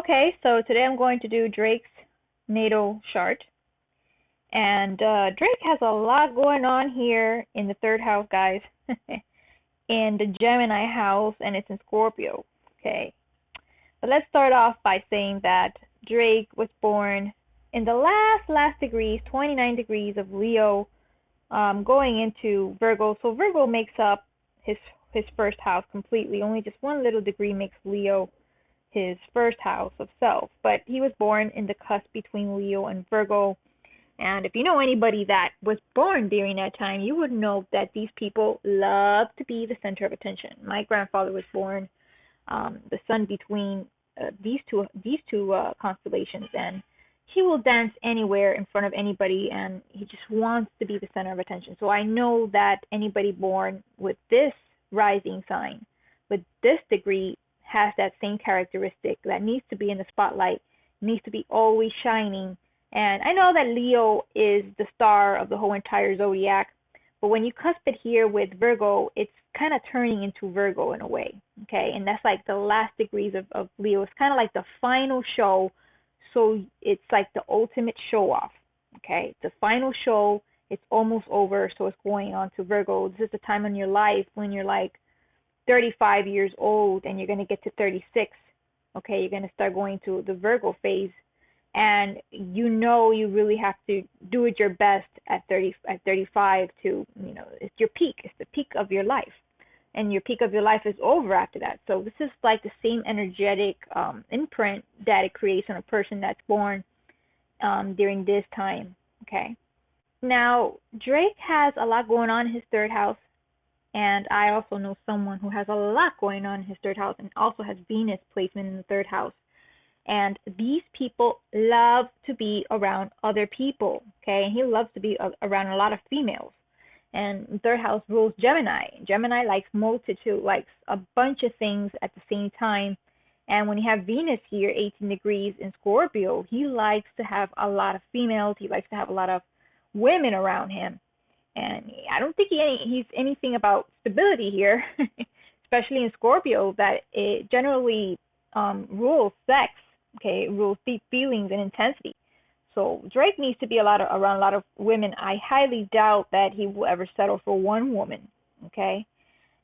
Okay, so today I'm going to do Drake's natal chart. And Drake has a lot going on here in the third house, guys. In the Gemini house, and it's in Scorpio. Okay. But let's start off by saying that Drake was born in the last degrees, 29 degrees of Leo, going into Virgo. So Virgo makes up his first house completely. Only just one little degree makes Leo his first house of self. But he was born in the cusp between Leo and Virgo. And if you know anybody that was born during that time, you would know that these people love to be the center of attention. My grandfather was born the sun between these two constellations, and he will dance anywhere in front of anybody, and he just wants to be the center of attention. So I know that anybody born with this rising sign, with this degree, has that same characteristic, that needs to be in the spotlight, needs to be always shining. And I know that Leo is the star of the whole entire zodiac, but when you cusp it here with Virgo, it's kind of turning into Virgo in a way, okay? And that's like the last degrees of Leo. It's kind of like the final show, so it's like the ultimate show off, okay? The final show, it's almost over, so it's going on to Virgo. This is the time in your life when you're like 35 years old and you're going to get to 36, okay? You're going to start going to the Virgo phase. And you know you really have to do it your best at 35 to, it's your peak. It's the peak of your life. And your peak of your life is over after that. So this is like the same energetic imprint that it creates on a person that's born during this time, okay? Now, Drake has a lot going on in his third house. And I also know someone who has a lot going on in his third house and also has Venus placement in the third house. And these people love to be around other people, okay? And he loves to be around a lot of females. And third house rules Gemini. Gemini likes multitude, likes a bunch of things at the same time. And when you have Venus here, 18 degrees in Scorpio, he likes to have a lot of females. He likes to have a lot of women around him. And I don't think he's anything about stability here, especially in Scorpio, that it generally rules sex. Okay, it rules deep feelings and intensity. So Drake needs to be around a lot of women. I highly doubt that he will ever settle for one woman. Okay,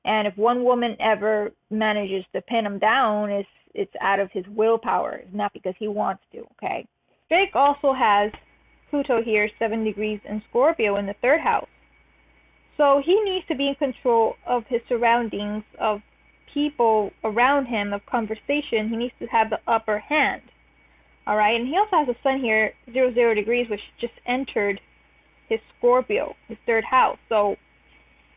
and if one woman ever manages to pin him down, it's out of his willpower. It's not because he wants to. Okay, Drake also has Pluto here, 7 degrees in Scorpio in the third house. So he needs to be in control of his surroundings, of people around him, of conversation. He needs to have the upper hand. All right, and he also has a sun here, 0 degrees, which just entered his Scorpio, his third house. So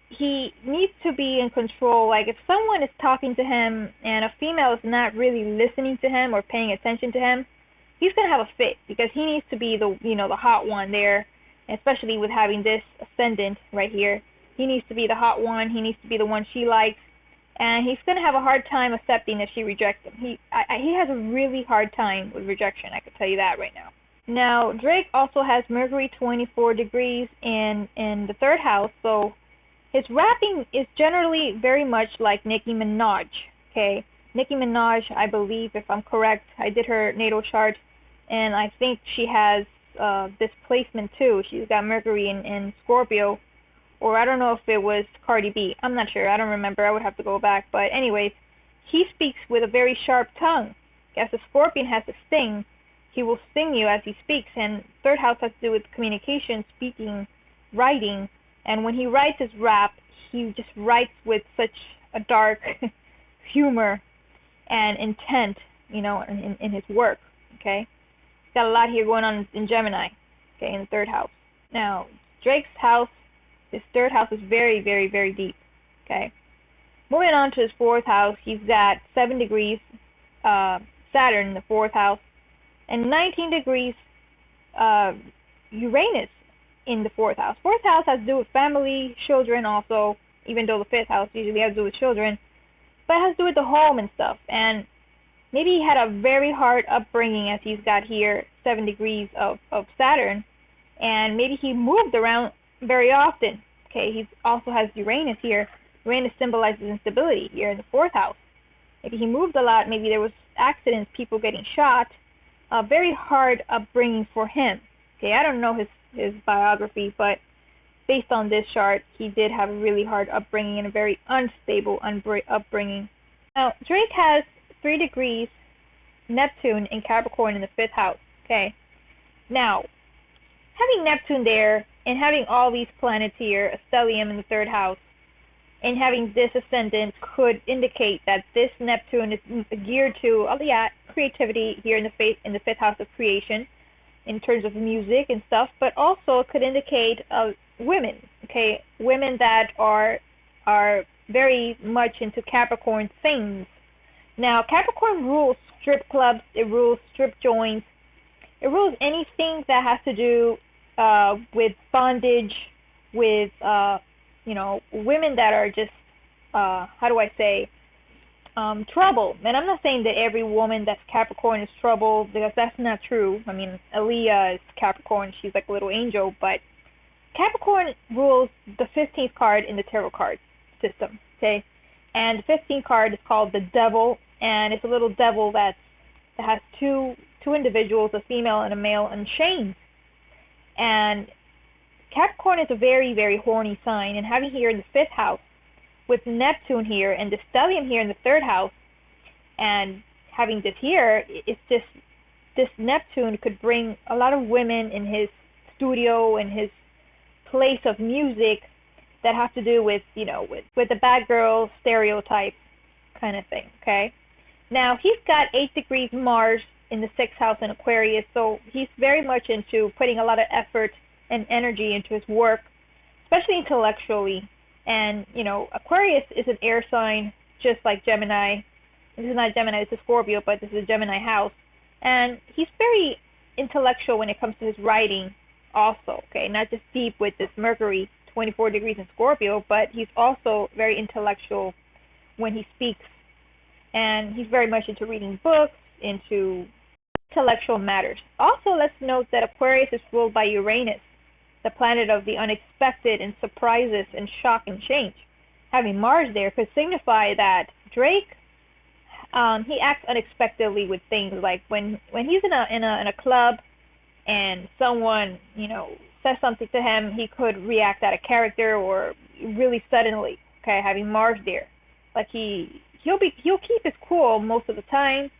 he needs to be in control. Like if someone is talking to him and a female is not really listening to him or paying attention to him, he's gonna have a fit because he needs to be the hot one there, especially with having this ascendant right here. He needs to be the hot one. He needs to be the one she likes. And he's going to have a hard time accepting if she rejects him. He has a really hard time with rejection, I can tell you that right now. Now, Drake also has Mercury 24 degrees in the third house, so his rapping is generally very much like Nicki Minaj, okay? Nicki Minaj, I believe, if I'm correct, I did her natal chart, and I think she has this placement too. She's got Mercury in Scorpio. Or I don't know if it was Cardi B. I'm not sure. I don't remember. I would have to go back. But anyways, he speaks with a very sharp tongue. As the Scorpion has a sting, he will sting you as he speaks. And third house has to do with communication, speaking, writing. And when he writes his rap, he just writes with such a dark humor and intent, in his work. Okay, he's got a lot here going on in Gemini. Okay, in the third house. Now, Drake's house. His third house is very, very, very deep, okay? Moving on to his fourth house, he's got 7 degrees Saturn in the fourth house, and 19 degrees Uranus in the fourth house. Fourth house has to do with family, children also, even though the fifth house usually has to do with children, but it has to do with the home and stuff. And maybe he had a very hard upbringing, as he's got here 7 degrees of Saturn, and maybe he moved around very often. Okay, he also has Uranus here. Uranus symbolizes instability here in the fourth house. Maybe he moved a lot. Maybe there was accidents, people getting shot. A very hard upbringing for him. Okay, I don't know his biography, but based on this chart, he did have a really hard upbringing and a very unstable upbringing. Now, Drake has 3 degrees Neptune in Capricorn in the 5th house. Okay, now having Neptune there and having all these planets here, a stellium in the 3rd house, and having this ascendant could indicate that this Neptune is geared to creativity here in the 5th house of creation in terms of music and stuff, but also it could indicate women, okay, women that are very much into Capricorn things. Now, Capricorn rules strip clubs, it rules strip joints, it rules anything that has to do with bondage, with women that are just trouble. And I'm not saying that every woman that's Capricorn is trouble, because that's not true. I mean, Aaliyah is Capricorn, she's like a little angel, but Capricorn rules the 15th card in the tarot card system, okay? And the 15th card is called the Devil, and it's a little devil that has two individuals, a female and a male, in chains. And Capricorn is a very, very horny sign, and having here in the 5th house with Neptune here and the stellium here in the 3rd house, and having this here, it's just this Neptune could bring a lot of women in his studio and his place of music that have to do with with the bad girl stereotype kind of thing. Okay, now he's got 8 degrees Mars in the 6th house in Aquarius, so he's very much into putting a lot of effort and energy into his work, especially intellectually. And Aquarius is an air sign, just like Gemini. This is not Gemini, this is Scorpio, but this is a Gemini house. And he's very intellectual when it comes to his writing also, okay? Not just deep with this Mercury, 24 degrees in Scorpio, but he's also very intellectual when he speaks. And he's very much into reading books, into intellectual matters. Also, let's note that Aquarius is ruled by Uranus, the planet of the unexpected and surprises and shock and change. Having Mars there could signify that Drake, he acts unexpectedly with things, like when he's in a club and someone says something to him, he could react out of character or really suddenly. Okay, having Mars there, like he'll keep his cool most of the time,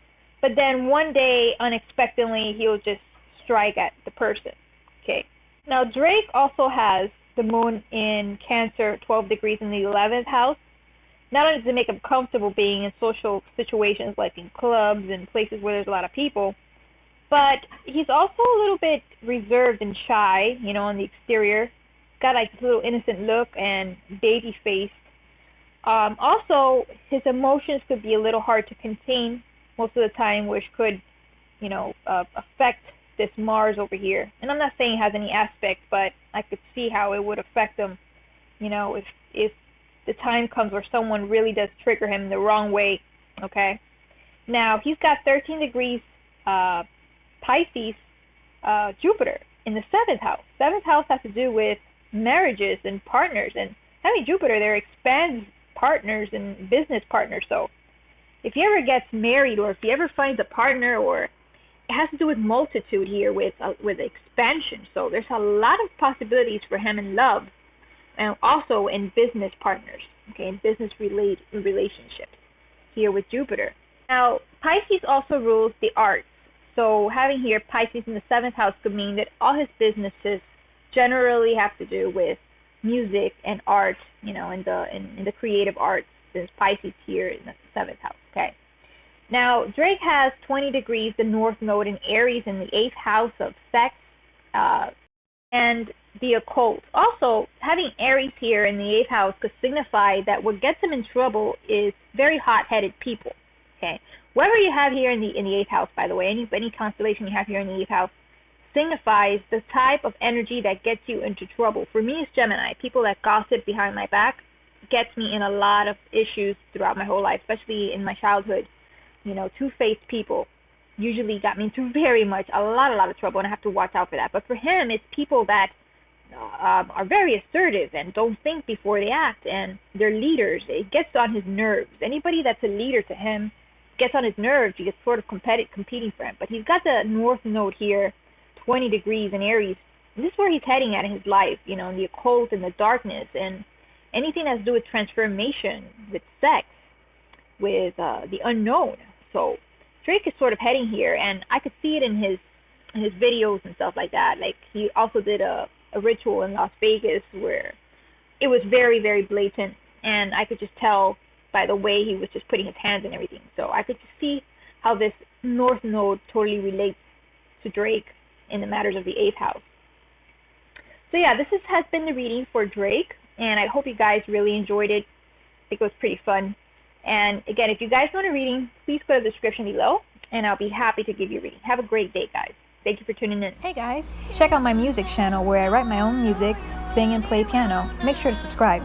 but then one day unexpectedly he'll just strike at the person. Okay. Now, Drake also has the moon in Cancer, 12 degrees in the 11th house. Not only does it make him comfortable being in social situations like in clubs and places where there's a lot of people, but he's also a little bit reserved and shy, on the exterior. Got like this little innocent look and baby-faced. Also, his emotions could be a little hard to contain most of the time, which could, affect this Mars over here. And I'm not saying it has any aspect, but I could see how it would affect him, if the time comes where someone really does trigger him the wrong way, okay? Now, he's got 13 degrees Pisces Jupiter in the 7th house. 7th house has to do with marriages and partners, and having Jupiter there expands partners and business partners. So if he ever gets married, or if he ever finds a partner, or it has to do with multitude here, with expansion. So there's a lot of possibilities for him in love, and also in business partners, okay, in business relationships here with Jupiter. Now, Pisces also rules the arts. So having here Pisces in the 7th house could mean that all his businesses generally have to do with music and art, in the creative arts, since Pisces here in the 7th house, okay? Now, Drake has 20 degrees, the North Node in Aries in the 8th house of sex and the occult. Also, having Aries here in the 8th house could signify that what gets him in trouble is very hot-headed people, okay? Whatever you have here in the 8th house, by the way, any constellation you have here in the 8th house, signifies the type of energy that gets you into trouble. For me, it's Gemini. People that gossip behind my back gets me in a lot of issues throughout my whole life, especially in my childhood. Two-faced people usually got me into a lot of trouble, and I have to watch out for that. But for him, it's people that are very assertive and don't think before they act, and they're leaders. It gets on his nerves. Anybody that's a leader to him gets on his nerves. He gets sort of competing for him. But he's got the North Node here, 20 degrees in Aries. And this is where he's heading at in his life, you know, in the occult and the darkness, and anything that's to do with transformation, with sex, with the unknown. So Drake is sort of heading here, and I could see it in his videos and stuff like that. Like, he also did a ritual in Las Vegas where it was very, very blatant, and I could just tell by the way he was just putting his hands and everything. So I could just see how this North Node totally relates to Drake in the matters of the 8th house. So yeah, this has been the reading for Drake, and I hope you guys really enjoyed it. I think it was pretty fun. And again, if you guys want a reading, please go to the description below, and I'll be happy to give you a reading. Have a great day, guys. Thank you for tuning in. Hey guys, check out my music channel where I write my own music, sing and play piano. Make sure to subscribe.